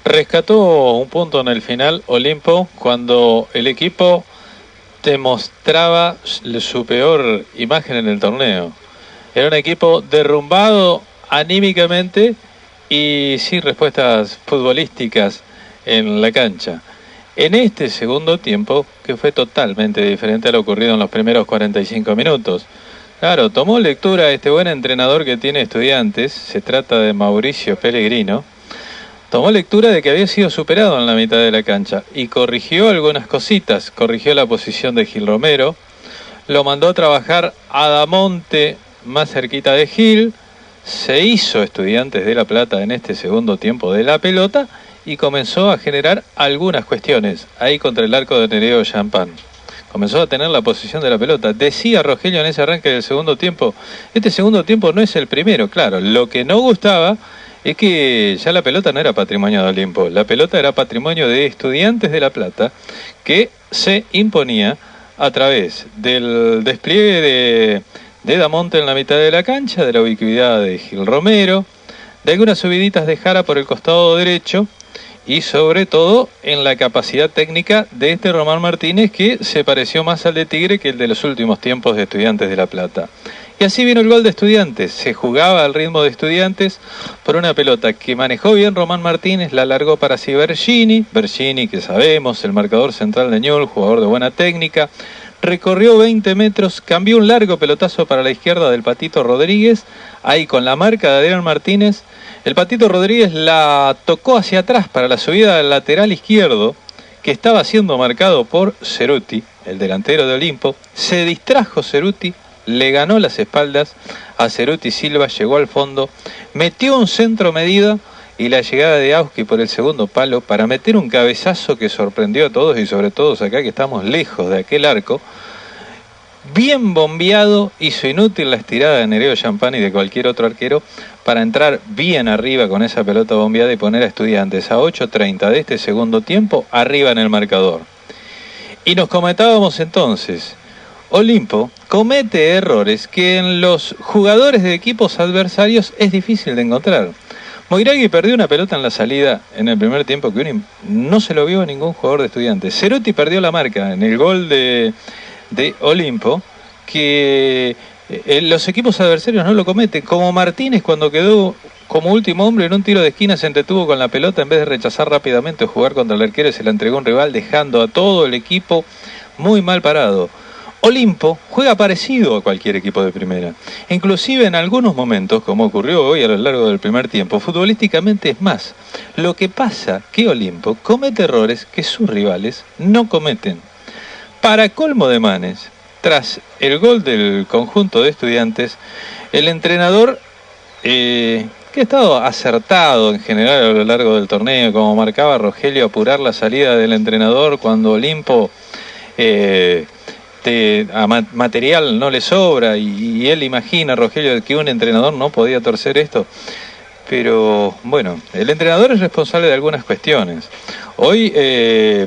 Rescató un punto en el final Olimpo cuando el equipo demostraba su peor imagen en el torneo. Era un equipo derrumbado anímicamente y sin respuestas futbolísticas en la cancha. En este segundo tiempo, que fue totalmente diferente a lo ocurrido en los primeros 45 minutos. Claro, tomó lectura este buen entrenador que tiene Estudiantes, se trata de Mauricio Pellegrino. Tomó lectura de que había sido superado en la mitad de la cancha y corrigió algunas cositas. Corrigió la posición de Gil Romero, lo mandó a trabajar a Damonte más cerquita de Gil, se hizo Estudiantes de La Plata en este segundo tiempo de la pelota y comenzó a generar algunas cuestiones ahí contra el arco de Nereo Champán. Comenzó a tener la posición de la pelota. Decía Rogelio en ese arranque del segundo tiempo, este segundo tiempo no es el primero, claro, lo que no gustaba es que ya la pelota no era patrimonio de Olimpo, la pelota era patrimonio de Estudiantes de La Plata, que se imponía a través del despliegue de Damonte en la mitad de la cancha, de la ubicuidad de Gil Romero, de algunas subiditas de Jara por el costado derecho, y sobre todo en la capacidad técnica de este Román Martínez, que se pareció más al de Tigre que el de los últimos tiempos de Estudiantes de La Plata. Y así vino el gol de Estudiantes, se jugaba al ritmo de Estudiantes por una pelota que manejó bien Román Martínez, la largó para sí Bergini, que sabemos, el marcador central de Newell's, jugador de buena técnica, recorrió 20 metros, cambió un largo pelotazo para la izquierda del Patito Rodríguez, ahí con la marca de Adrián Martínez, el Patito Rodríguez la tocó hacia atrás para la subida del lateral izquierdo, que estaba siendo marcado por Ceruti, el delantero de Olimpo, se distrajo Ceruti, le ganó las espaldas a Ceruti Silva, llegó al fondo, metió un centro medida y la llegada de Auski por el segundo palo para meter un cabezazo que sorprendió a todos y sobre todo acá que estamos lejos de aquel arco. Bien bombeado, hizo inútil la estirada de Nereo Champán y de cualquier otro arquero para entrar bien arriba con esa pelota bombeada y poner a Estudiantes a 8:30 de este segundo tiempo arriba en el marcador. Y nos comentábamos entonces, Olimpo comete errores que en los jugadores de equipos adversarios es difícil de encontrar. Moiragui perdió una pelota en la salida en el primer tiempo que no se lo vio a ningún jugador de Estudiantes. Ceruti perdió la marca en el gol de Olimpo, que los equipos adversarios no lo cometen. Como Martínez, cuando quedó como último hombre en un tiro de esquina, se entretuvo con la pelota en vez de rechazar rápidamente o jugar contra el arquero y se la entregó a un rival, dejando a todo el equipo muy mal parado. Olimpo juega parecido a cualquier equipo de primera. Inclusive en algunos momentos, como ocurrió hoy a lo largo del primer tiempo, futbolísticamente es más. Lo que pasa que Olimpo comete errores que sus rivales no cometen. Para colmo de manes, tras el gol del conjunto de Estudiantes, el entrenador, que ha estado acertado en general a lo largo del torneo, como marcaba Rogelio, apurar la salida del entrenador cuando Olimpo material no le sobra y él imagina, Rogelio, que un entrenador no podía torcer esto. Pero bueno, el entrenador es responsable de algunas cuestiones. Hoy,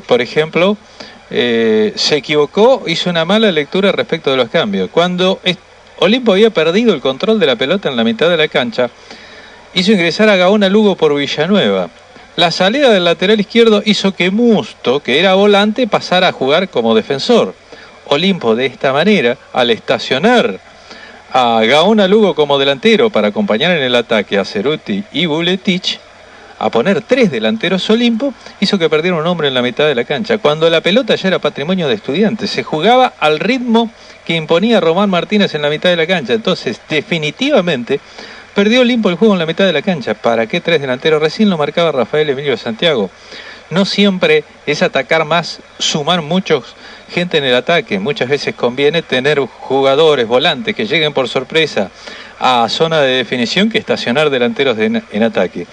por ejemplo, se equivocó, hizo una mala lectura respecto de los cambios. Cuando Olimpo había perdido el control de la pelota en la mitad de la cancha, hizo ingresar a Gaona Lugo por Villanueva. La salida del lateral izquierdo hizo que Musto, que era volante, pasara a jugar como defensor. Olimpo de esta manera, al estacionar a Gaona Lugo como delantero para acompañar en el ataque a Ceruti y Buletich, a poner 3 delanteros Olimpo, hizo que perdiera un hombre en la mitad de la cancha, cuando la pelota ya era patrimonio de Estudiantes, se jugaba al ritmo que imponía Román Martínez en la mitad de la cancha. Entonces definitivamente perdió Olimpo el juego en la mitad de la cancha. ¿Para qué 3 delanteros? Recién lo marcaba Rafael Emilio Santiago. No siempre es atacar más, sumar muchos gente en el ataque. Muchas veces conviene tener jugadores, volantes, que lleguen por sorpresa a zona de definición que estacionar delanteros en ataque.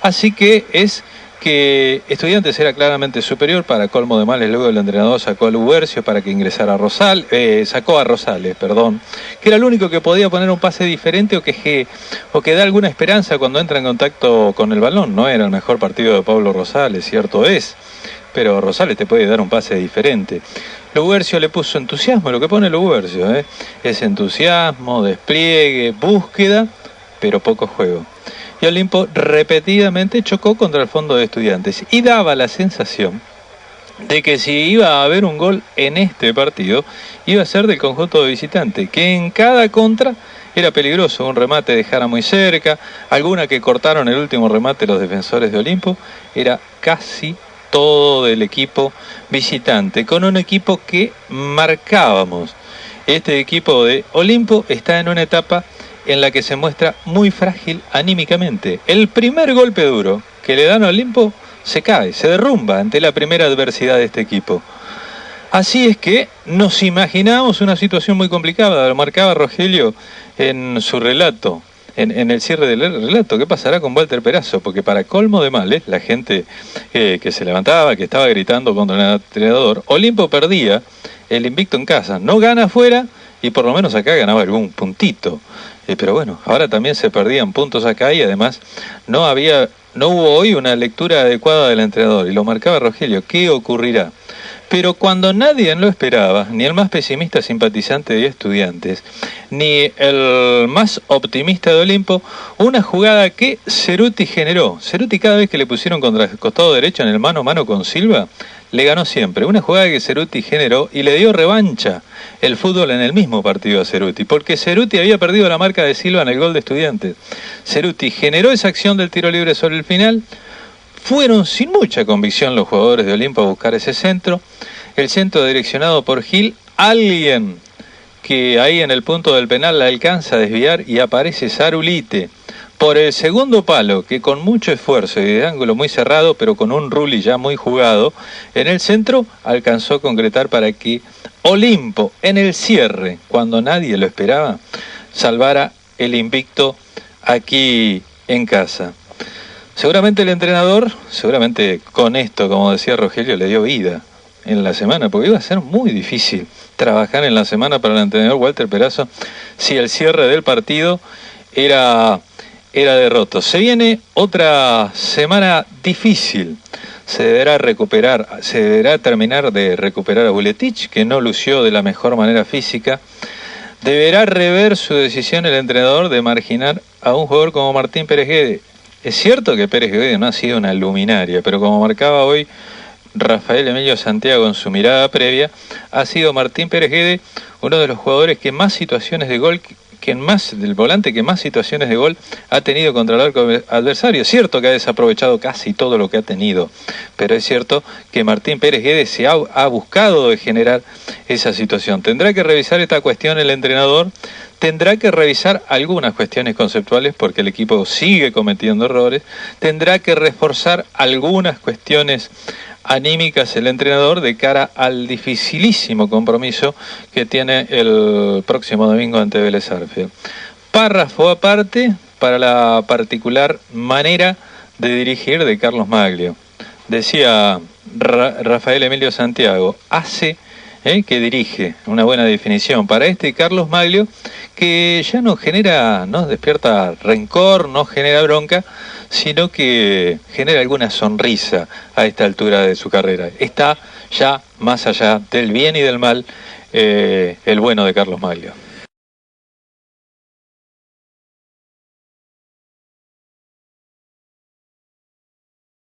Así que es que Estudiantes era claramente superior. Para colmo de males, luego el entrenador sacó a Lubercio para que ingresara sacó a Rosales, que era el único que podía poner un pase diferente o que da alguna esperanza cuando entra en contacto con el balón. No era el mejor partido de Pablo Rosales, cierto es, pero Rosales te puede dar un pase diferente. Lubercio le puso entusiasmo, lo que pone Lubercio, es entusiasmo, despliegue, búsqueda, pero poco juego. y Olimpo repetidamente chocó contra el fondo de Estudiantes y daba la sensación de que si iba a haber un gol en este partido, iba a ser del conjunto de visitante, que en cada contra era peligroso, un remate de Jara muy cerca, alguna que cortaron el último remate los defensores de Olimpo, era casi todo del equipo visitante, con un equipo que marcábamos. Este equipo de Olimpo está en una etapa en la que se muestra muy frágil anímicamente. El primer golpe duro que le dan a Olimpo se cae, se derrumba ante la primera adversidad de este equipo. Así es que nos imaginamos una situación muy complicada, lo marcaba Rogelio en su relato, en el cierre del relato. ¿Qué pasará con Walter Perazo? Porque para colmo de males, la gente que se levantaba, que estaba gritando contra el entrenador, Olimpo perdía el invicto en casa, no gana afuera y por lo menos acá ganaba algún puntito. Pero bueno, ahora también se perdían puntos acá y además no hubo hoy una lectura adecuada del entrenador, y lo marcaba Rogelio. ¿Qué ocurrirá? Pero cuando nadie lo esperaba, ni el más pesimista simpatizante de Estudiantes, ni el más optimista de Olimpo, una jugada que Ceruti generó. Ceruti, cada vez que le pusieron contra el costado derecho en el mano a mano con Silva, le ganó siempre. Una jugada que Ceruti generó y le dio revancha el fútbol en el mismo partido a Ceruti, porque Ceruti había perdido la marca de Silva en el gol de Estudiantes. Ceruti generó esa acción del tiro libre sobre el final. Fueron sin mucha convicción los jugadores de Olimpo a buscar ese centro. El centro direccionado por Gil, alguien que ahí en el punto del penal la alcanza a desviar y aparece Zarulite por el segundo palo, que con mucho esfuerzo y de ángulo muy cerrado, pero con un Rulli ya muy jugado, en el centro alcanzó a concretar para que Olimpo en el cierre, cuando nadie lo esperaba, salvara el invicto aquí en casa. Seguramente el entrenador, seguramente con esto, como decía Rogelio, le dio vida en la semana, porque iba a ser muy difícil trabajar en la semana para el entrenador Walter Perazo si el cierre del partido era derroto. Se viene otra semana difícil. Se deberá terminar de recuperar a Buletich, que no lució de la mejor manera física. Deberá rever su decisión el entrenador de marginar a un jugador como Martín Pérez Guede. Es cierto que Pérez Guede no ha sido una luminaria, pero como marcaba hoy Rafael Emilio Santiago en su mirada previa, ha sido Martín Pérez Guede uno de los jugadores que más situaciones de gol, del volante que más situaciones de gol ha tenido contra el arco adversario. Es cierto que ha desaprovechado casi todo lo que ha tenido, pero es cierto que Martín Pérez Guede se ha buscado de generar esa situación. Tendrá que revisar esta cuestión el entrenador, tendrá que revisar algunas cuestiones conceptuales porque el equipo sigue cometiendo errores, tendrá que reforzar algunas cuestiones anímicas el entrenador de cara al dificilísimo compromiso que tiene el próximo domingo ante Vélez Sarsfield. Párrafo aparte para la particular manera de dirigir de Carlos Maglio. Decía Rafael Emilio Santiago, que dirige, una buena definición para este Carlos Maglio, que ya no despierta rencor, no genera bronca, sino que genera alguna sonrisa a esta altura de su carrera. Está ya más allá del bien y del mal el bueno de Carlos Maglio.